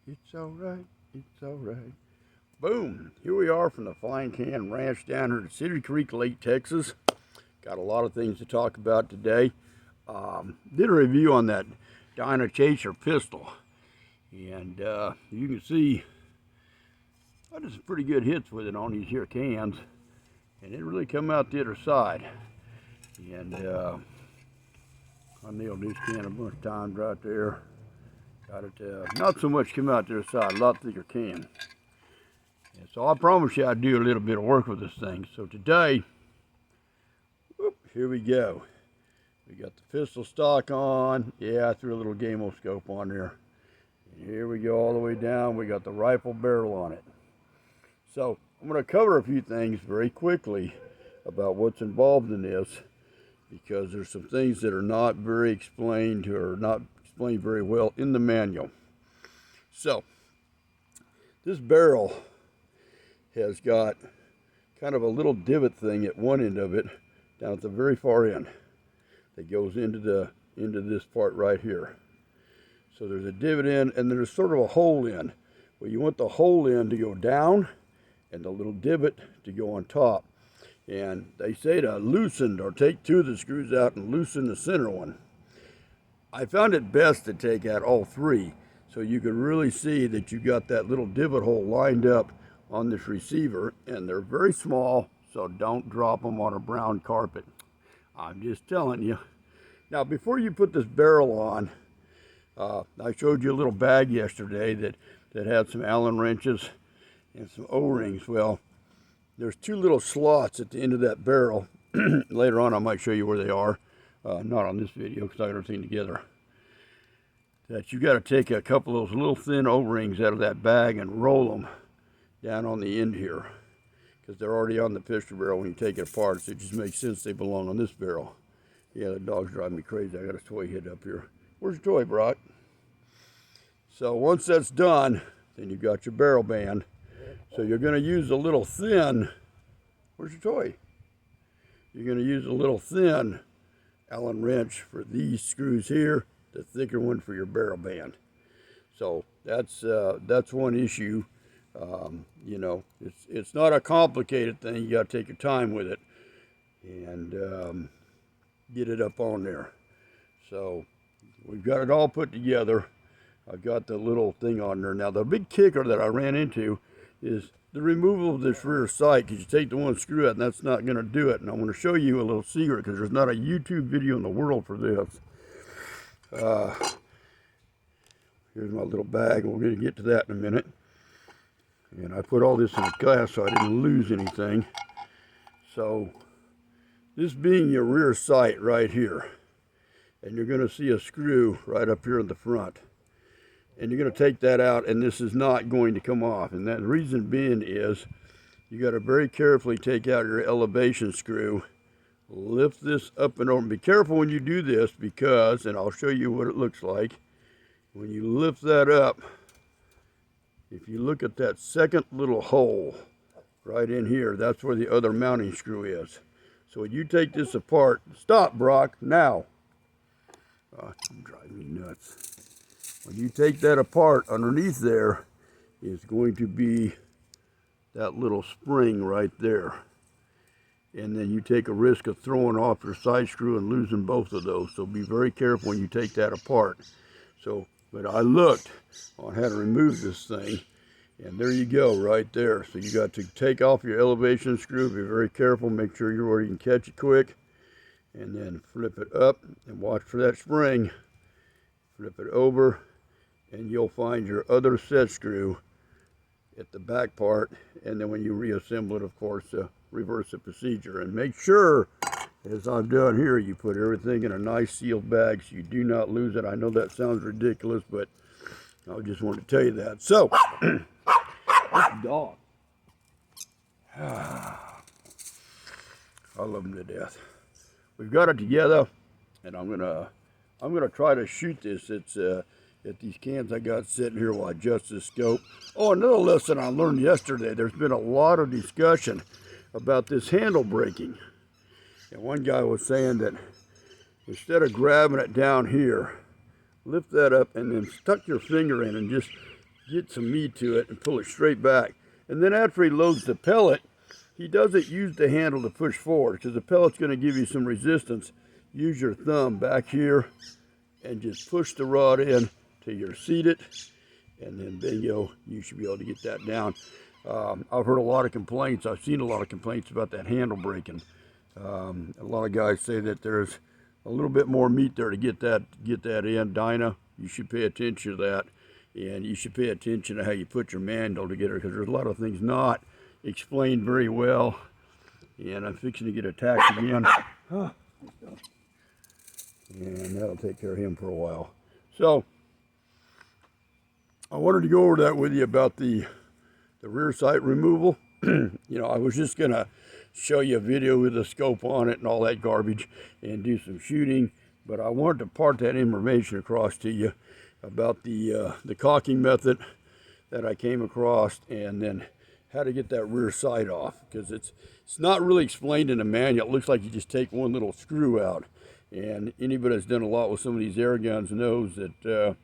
It's all right. It's all right. Boom. Here we are from the Flying Can Ranch down here at Cedar Creek Lake, Texas. Got a lot of things to talk about today. Did a review on that Dyna-Chaser pistol. And you can see I did some pretty good hits with it on these here cans. And it really come out the other side. And I nailed this can a bunch of times right there. Got it, not so much come out the other side, a lot thicker can. And so I promise you I'd do a little bit of work with this thing. So today, whoop, here we go. We got the pistol stock on. Yeah, I threw a little Gamo scope on there. And here we go all the way down. We got the rifle barrel on it. So I'm going to cover a few things very quickly about what's involved in this, because there's some things that are not very explained or not explained very well in the manual. So this barrel has got kind of a little divot thing at one end of it down at the very far end that goes into this part right here. So there's a divot in and there's sort of a hole in. Well, you want the hole in to go down and the little divot to go on top. And they say to loosen or take two of the screws out and loosen the center one. I found it best to take out all three so you could really see that you got that little divot hole lined up on this receiver, and they're very small, so don't drop them on a brown carpet. I'm just telling you. Now, before you put this barrel on, I showed you a little bag yesterday that had some Allen wrenches and some O-rings. Well, there's two little slots at the end of that barrel. Later on, I might show you where they are. Not on this video because I got everything together. That you got to take a couple of those little thin O-rings out of that bag and roll them down on the end here, because they're already on the pistol barrel when you take it apart, so it just makes sense they belong on this barrel. Yeah, the dog's driving me crazy. I got a toy hid up here. Where's your toy, Brock? So once that's done, then you've got your barrel band. So you're going to use a little thin, where's your toy? You're going to use a little thin Allen wrench for these screws here, the thicker one for your barrel band. So that's one issue. You know, it's not a complicated thing. You got to take your time with it and get it up on there. So we've got it all put together. I've got the little thing on there. Now the big kicker that I ran into is the removal of this rear sight, because you take the one screw out and that's not going to do it. And I'm going to show you a little secret, because there's not a YouTube video in the world for this. Here's my little bag. We're going to get to that in a minute. And I put all this in a glass so I didn't lose anything. So this being your rear sight right here, and you're going to see a screw right up here in the front. And you're going to take that out, and this is not going to come off. And that reason being is you got to very carefully take out your elevation screw, lift this up and over. Be careful when you do this, because, and I'll show you what it looks like, when you lift that up, if you look at that second little hole right in here, that's where the other mounting screw is. So when you take this apart, stop, Brock, now. Oh, you're driving me nuts. When you take that apart, underneath there is going to be that little spring right there. And then you take a risk of throwing off your side screw and losing both of those. So be very careful when you take that apart. So, but I looked on how to remove this thing, and there you go right there. So you got to take off your elevation screw, be very careful, make sure you're where you can catch it quick, and then flip it up and watch for that spring. Flip it over, and you'll find your other set screw at the back part. And then when you reassemble it, of course, reverse the procedure. And make sure, as I've done here, you put everything in a nice sealed bag so you do not lose it. I know that sounds ridiculous, but I just wanted to tell you that. So, this dog, I love him to death. We've got it together, and I'm gonna try to shoot this. It's at these cans I got sitting here while I adjust this scope. Oh, another lesson I learned yesterday. There's been a lot of discussion about this handle breaking. And one guy was saying that instead of grabbing it down here, lift that up and then stuck your finger in and just get some meat to it and pull it straight back. And then after he loads the pellet, he doesn't use the handle to push forward because the pellet's going to give you some resistance. Use your thumb back here and just push the rod in till you're seated, and then bingo, you should be able to get that down. I've heard a lot of complaints. I've seen a lot of complaints about that handle breaking. A lot of guys say that there's a little bit more meat there to get that in. Dinah, you should pay attention to that, and you should pay attention to how you put your manual together because there's a lot of things not explained very well. And I'm fixing to get attacked again. And that'll take care of him for a while. So I wanted to go over that with you about the rear sight removal. You know, I was just gonna show you a video with a scope on it and all that garbage and do some shooting, but I wanted to part that information across to you about the cocking method that I came across, and then how to get that rear sight off, because it's not really explained in the manual. It looks like you just take one little screw out. And anybody that's done a lot with some of these air guns knows that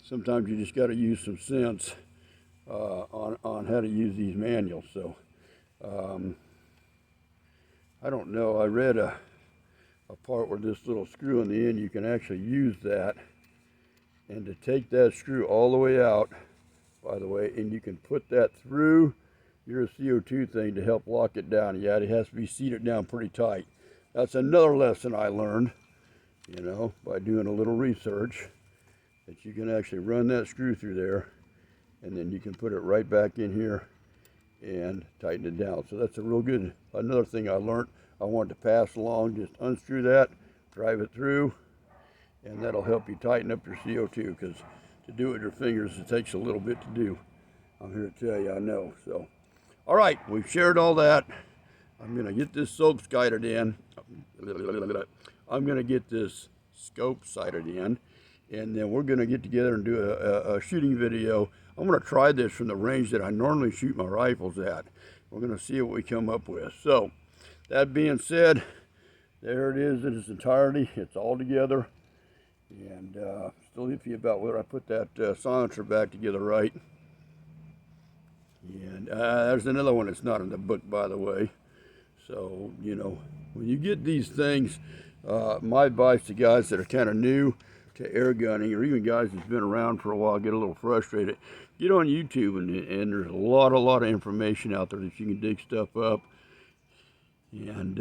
sometimes you just got to use some sense on how to use these manuals. So I don't know. I read a part where this little screw in the end, you can actually use that, and to take that screw all the way out, by the way, and you can put that through your CO2 thing to help lock it down. Yeah, it has to be seated down pretty tight. That's another lesson I learned, you know, by doing a little research, that you can actually run that screw through there, and then you can put it right back in here and tighten it down. So that's a real good, another thing I learned I wanted to pass along. Just unscrew that, drive it through, and that'll help you tighten up your CO2, because to do it with your fingers, it takes a little bit to do. I'm here to tell you, I know. So, all right, we've shared all that. I'm going to get this scope sighted in. I'm going to get this scope sighted in, and then we're going to get together and do a shooting video. I'm going to try this from the range that I normally shoot my rifles at. We're going to see what we come up with. So, that being said, there it is in its entirety. It's all together, and still iffy about whether I put that silencer back together right. And there's another one that's not in the book, by the way. So, you know, when you get these things, my advice to guys that are kind of new to air gunning, or even guys that's been around for a while, get a little frustrated, get on YouTube, and there's a lot of information out there that you can dig stuff up. And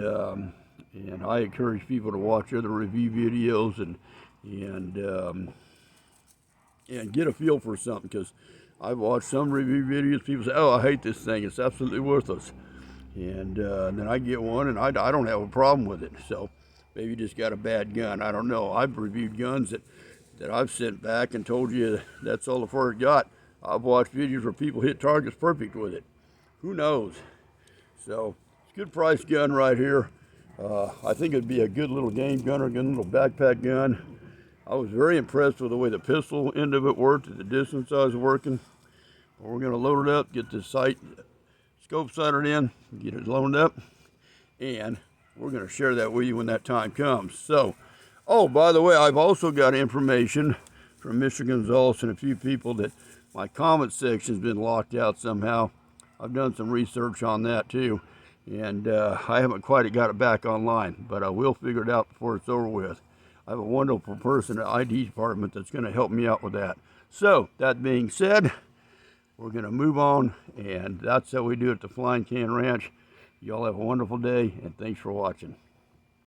I encourage people to watch other review videos and get a feel for something, because I've watched some review videos, people say, oh, I hate this thing, it's absolutely worthless. And then I get one, and I don't have a problem with it. So maybe you just got a bad gun. I don't know. I've reviewed guns that I've sent back and told you that's all the far it got. I've watched videos where people hit targets perfect with it. Who knows? So it's a good price gun right here. I think it'd be a good little game gun or a good little backpack gun. I was very impressed with the way the pistol end of it worked at the distance I was working. We're going to load it up, get this scope sighted in, get it loaded up, and we're going to share that with you when that time comes. So, oh, by the way, I've also got information from Mr. Gonzalez and a few people that my comment section's been locked out somehow. I've done some research on that too, and I haven't quite got it back online, but I will figure it out before it's over with. I have a wonderful person at the IT department that's going to help me out with that. So, that being said, we're going to move on, and that's how we do it at the Flying Can Ranch. Y'all have a wonderful day, and thanks for watching.